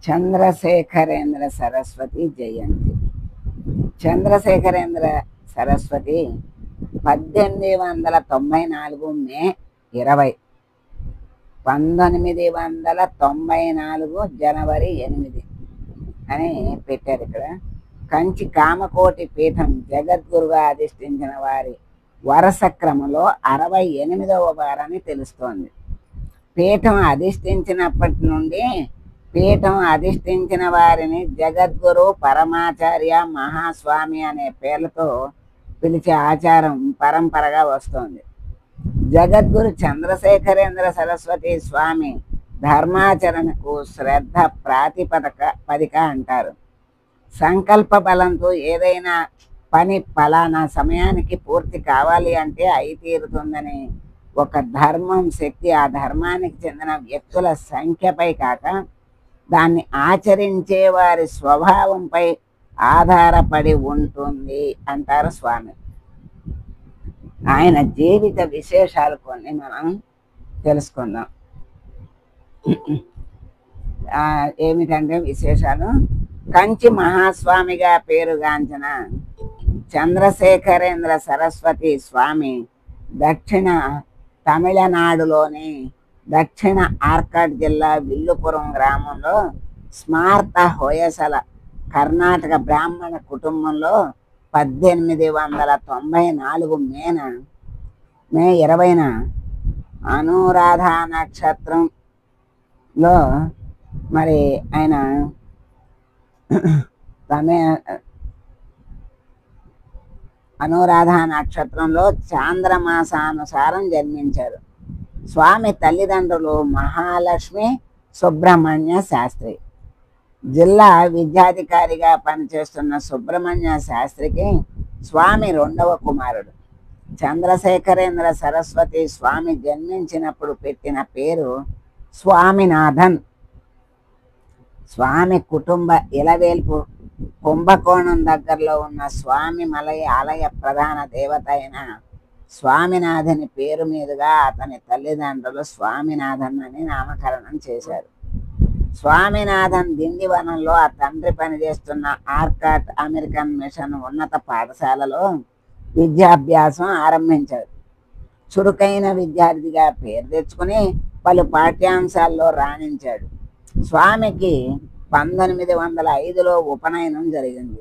చంద్రశేఖరేంద్ర సరస్వతి జయంతి. చంద్రశేఖరేంద్ర సరస్వతి 1894 మే 20, 1994 జనవరి 8 అని పెట్టారు ఇక్కడ. కంచి కామకోటి పీఠం జగద్గురుగా అధిష్ఠించిన వారి వరుస క్రమంలో 68వ వారని తెలుస్తోంది. పీఠం అధిష్ఠించిన వారిని జగద్గురు, పరమాచార్య, మహాస్వామి అనే పేర్లతో పిలిచే ఆచారం పరంపరగా వస్తోంది. జగద్గురు చంద్రశేఖరేంద్ర సరస్వతి స్వామి ధర్మాచరణకు శ్రద్ధ ప్రాతిపదిక అంటారు. సంకల్ప బలంతో ఏదైనా పని ఫలానా సమయానికి పూర్తి కావాలి అంటే అయి తీరుతుందని ఒక ధర్మం శక్తి ఆ ధర్మానికి చెందిన వ్యక్తుల సంఖ్యపై కాక దాన్ని ఆచరించే వారి స్వభావంపై ఆధారపడి ఉంటుంది అంటారు స్వామి. ఆయన జీవిత విశేషాలు కొన్ని మనం తెలుసుకుందాం. ఏమిటంటే విశేషాలు, కంచి మహాస్వామిగా పేరుగాంచిన చంద్రశేఖరేంద్ర సరస్వతి స్వామి దక్షిణ తమిళనాడులోని దక్షిణ ఆర్కాడ్ జిల్లా విల్లుపురం గ్రామంలో స్మార్త హోయసల కర్ణాటక బ్రాహ్మణ కుటుంబంలో 1894 మే 20న అనురాధ నక్షత్రంలో మరి ఆయన అనురాధ నక్షత్రంలో చాంద్రమాసానుసారం జన్మించారు. స్వామి తల్లిదండ్రులు మహాలక్ష్మి సుబ్రహ్మణ్య శాస్త్రి. జిల్లా విద్యాధికారిగా పనిచేస్తున్న సుబ్రహ్మణ్య శాస్త్రికి స్వామి 2వ కుమారుడు. చంద్రశేఖరేంద్ర సరస్వతి స్వామి జన్మించినప్పుడు పెట్టిన పేరు స్వామినాథన్. స్వామి కుటుంబ ఇలవేల్పు కుంభకోణం దగ్గరలో ఉన్న స్వామి మలయ ఆలయ ప్రధాన దేవత అయిన స్వామినాథని పేరు మీదుగా అతని తల్లిదండ్రులు స్వామినాథన్ అని నామకరణం చేశారు. స్వామినాథన్ దిండివనంలో ఆ తండ్రి పనిచేస్తున్న ఆర్కాట్ అమెరికన్ మిషన్ ఉన్నత పాఠశాలలో విద్యాభ్యాసం ఆరంభించారు. చురుకైన విద్యార్థిగా పేరు తెచ్చుకుని పలు పాఠ్యాంశాల్లో రాణించాడు. స్వామికి 1905లో ఉపనయనం జరిగింది.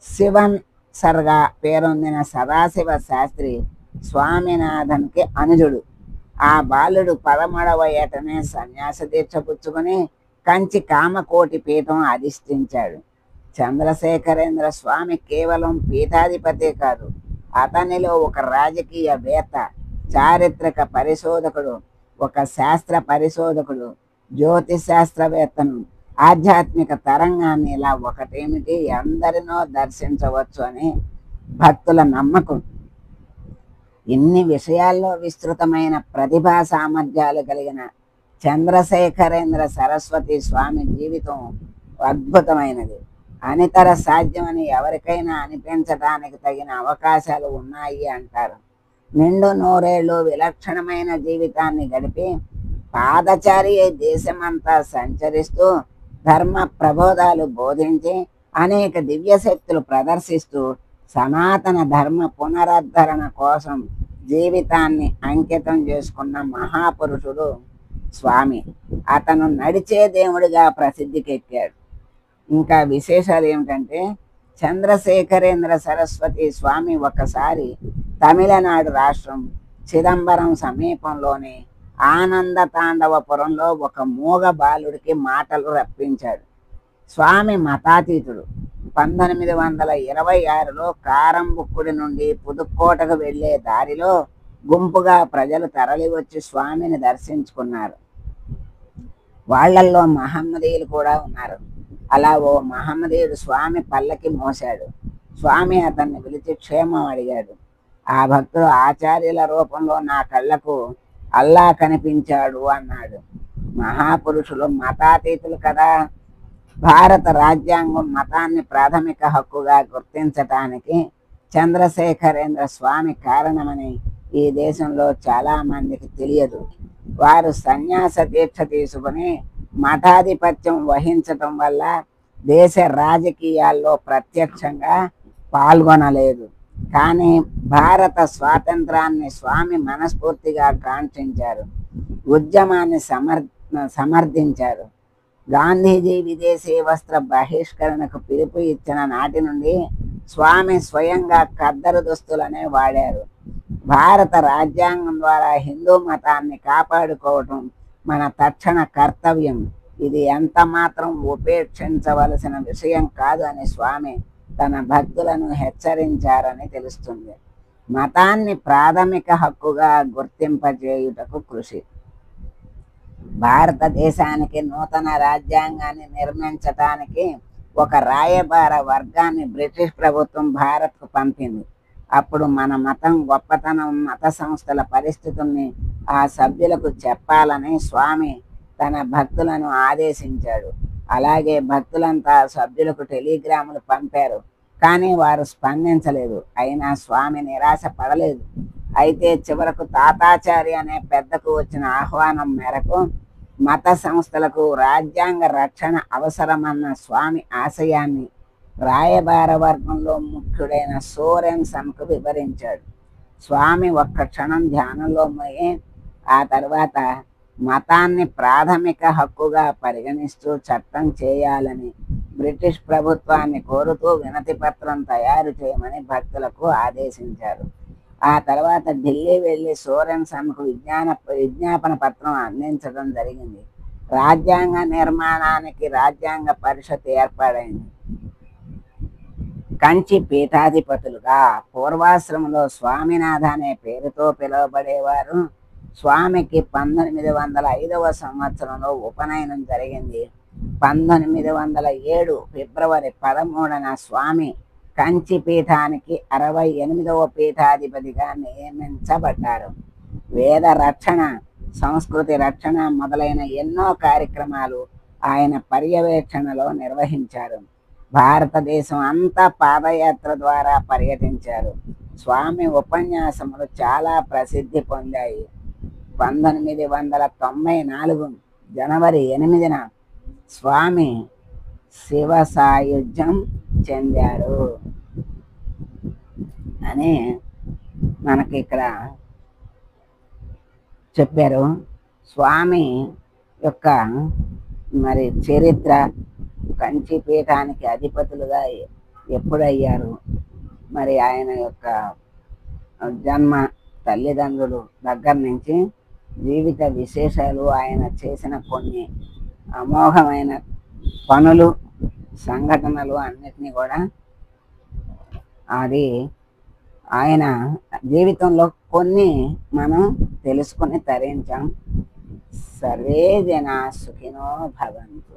శివన్ సర్గా పేరొందిన సదాశివ శాస్త్రి స్వామినాథన్కి అనుజుడు. ఆ బాలుడు 13వ ఏటనే సన్యాస దీక్ష పుచ్చుకొని కంచి కామకోటి పీఠం అధిష్ఠించాడు. చంద్రశేఖరేంద్ర స్వామి కేవలం పీఠాధిపతే కాదు, అతనిలో ఒక రాజకీయవేత్త, చారిత్రక పరిశోధకుడు, ఒక శాస్త్ర పరిశోధకుడు, జ్యోతిష్ శాస్త్రవేత్తను, ఆధ్యాత్మిక తరంగాన్ని ఇలా ఒకటేమిటి ఎందరినో దర్శించవచ్చు అని భక్తుల నమ్మకం. ఇన్ని విషయాల్లో విస్తృతమైన ప్రతిభా సామర్థ్యాలు కలిగిన చంద్రశేఖరేంద్ర సరస్వతి స్వామి జీవితం అద్భుతమైనది. అనితర సాధ్యమని ఎవరికైనా అనిపించడానికి తగిన అవకాశాలు ఉన్నాయి అంటారు. నిండు నూరేళ్ళు విలక్షణమైన జీవితాన్ని గడిపి పాదచారి దేశమంతా సంచరిస్తూ ధర్మ ప్రబోధాలు బోధించి అనేక దివ్యశక్తులు ప్రదర్శిస్తూ సనాతన ధర్మ పునరుద్ధరణ కోసం జీవితాన్ని అంకితం చేసుకున్న మహాపురుషుడు స్వామి. అతను నడిచే దేవుడిగా ప్రసిద్ధికెక్కాడు. ఇంకా విశేషాలు ఏమిటంటే, చంద్రశేఖరేంద్ర సరస్వతి స్వామి ఒకసారి తమిళనాడు రాష్ట్రం చిదంబరం సమీపంలోని ఆనంద తాండవపురంలో ఒక మూగ బాలుడికి మాటలు రప్పించాడు. స్వామి మతాతీతుడు. 1926లో కారంబుక్కుడి నుండి పుదుక్కోటకు వెళ్ళే దారిలో గుంపుగా ప్రజలు తరలివచ్చి స్వామిని దర్శించుకున్నారు. వాళ్ళల్లో మహమ్మదీయులు కూడా ఉన్నారు. అలా ఓ మహమ్మదీయుడు స్వామి పల్లకి మోశాడు. స్వామి అతన్ని పిలిచి క్షేమం అడిగాడు. ఆ భక్తుడు ఆచార్యుల రూపంలో నా కళ్ళకు అల్లా కనిపించాడు అన్నాడు. మహాపురుషులు మతాతీతులు కదా. భారత రాజ్యాంగం మతాన్ని ప్రాథమిక హక్కుగా గుర్తించటానికి చంద్రశేఖరేంద్ర స్వామి కారణమని ఈ దేశంలో చాలా మందికి తెలియదు. వారు సన్యాస దీక్ష తీసుకుని మఠాధిపత్యం వహించటం వల్ల దేశ రాజకీయాల్లో ప్రత్యక్షంగా పాల్గొనలేదు. కానీ భారత స్వాతంత్రాన్ని స్వామి మనస్ఫూర్తిగా కాంక్షించారు, ఉద్యమాన్ని సమర్థించారు. గాంధీజీ విదేశీ వస్త్ర బహిష్కరణకు పిలుపు ఇచ్చిన నాటి నుండి స్వామి స్వయంగా ఖద్దరు దుస్తులనే వాడారు. భారత రాజ్యాంగం ద్వారా హిందూ మతాన్ని కాపాడుకోవటం మన తక్షణ కర్తవ్యం, ఇది ఎంత మాత్రం ఉపేక్షించవలసిన విషయం కాదు అని స్వామి తన భక్తులను హెచ్చరించారని తెలుస్తుంది. మతాన్ని ప్రాథమిక హక్కుగా గుర్తింపజేయుటకు కృషి. భారతదేశానికి నూతన రాజ్యాంగాన్ని నిర్మించటానికి ఒక రాయబార వర్గాన్ని బ్రిటిష్ ప్రభుత్వం భారత్కు పంపింది. అప్పుడు మన మతం గొప్పతనం, మత సంస్థల పరిస్థితుల్ని ఆ సభ్యులకు చెప్పాలని స్వామి తన భక్తులను ఆదేశించాడు. అలాగే భక్తులంతా సభ్యులకు టెలిగ్రాములు పంపారు, కానీ వారు స్పందించలేదు. అయినా స్వామి నిరాశ పడలేదు. అయితే చివరకు తాతాచారి అనే పెద్దకు వచ్చిన ఆహ్వానం మేరకు మత సంస్థలకు రాజ్యాంగ రక్షణ అవసరమన్న స్వామి ఆశయాన్ని రాయబార వర్గంలో ముఖ్యుడైన సోరెన్సన్కు వివరించాడు. స్వామి ఒక్క క్షణం ధ్యానంలో పోయి ఆ తర్వాత మతాన్ని ప్రాథమిక హక్కుగా పరిగణిస్తూ చట్టం చేయాలని బ్రిటిష్ ప్రభుత్వాన్ని కోరుతూ వినతి పత్రం తయారు చేయమని భక్తులకు ఆదేశించారు. ఆ తర్వాత ఢిల్లీ వెళ్ళి సోరెన్సన్కు విజ్ఞాపన పత్రం అందించడం జరిగింది. రాజ్యాంగ నిర్మాణానికి రాజ్యాంగ పరిషత్ ఏర్పాడైంది. కంచి పీఠాధిపతులుగా పూర్వాశ్రమంలో స్వామినాథ అనే పేరుతో పిలువబడేవారు. స్వామికి 1905వ సంవత్సరంలో ఉపనయనం జరిగింది. 1907 ఫిబ్రవరి 13న స్వామి కంచి పీఠానికి 68వ పీఠాధిపతిగా నియమించబడ్డారు. వేద రక్షణ, సంస్కృతి రక్షణ మొదలైన ఎన్నో కార్యక్రమాలు ఆయన పర్యవేక్షణలో నిర్వహించారు. భారతదేశం అంతా పాదయాత్ర ద్వారా పర్యటించారు. స్వామి ఉపన్యాసములు చాలా ప్రసిద్ధి పొందాయి. 1994 జనవరి 8న స్వామి శివ సాయుధ్యం చెందారు అని మనకి ఇక్కడ చెప్పారు. స్వామి యొక్క మరి చరిత్ర, కంచి పీఠానికి అధిపతులుగా ఎప్పుడయ్యారు, మరి ఆయన యొక్క జన్మ, తల్లిదండ్రులు దగ్గర నుంచి జీవిత విశేషాలు, ఆయన చేసిన కొన్ని అమోఘమైన పనులు, సంఘటనలు అన్నిటినీ కూడా అది ఆయన జీవితంలో కొన్ని మనం తెలుసుకొని తరించాం. సర్వే జనా సుఖినో భవంతు.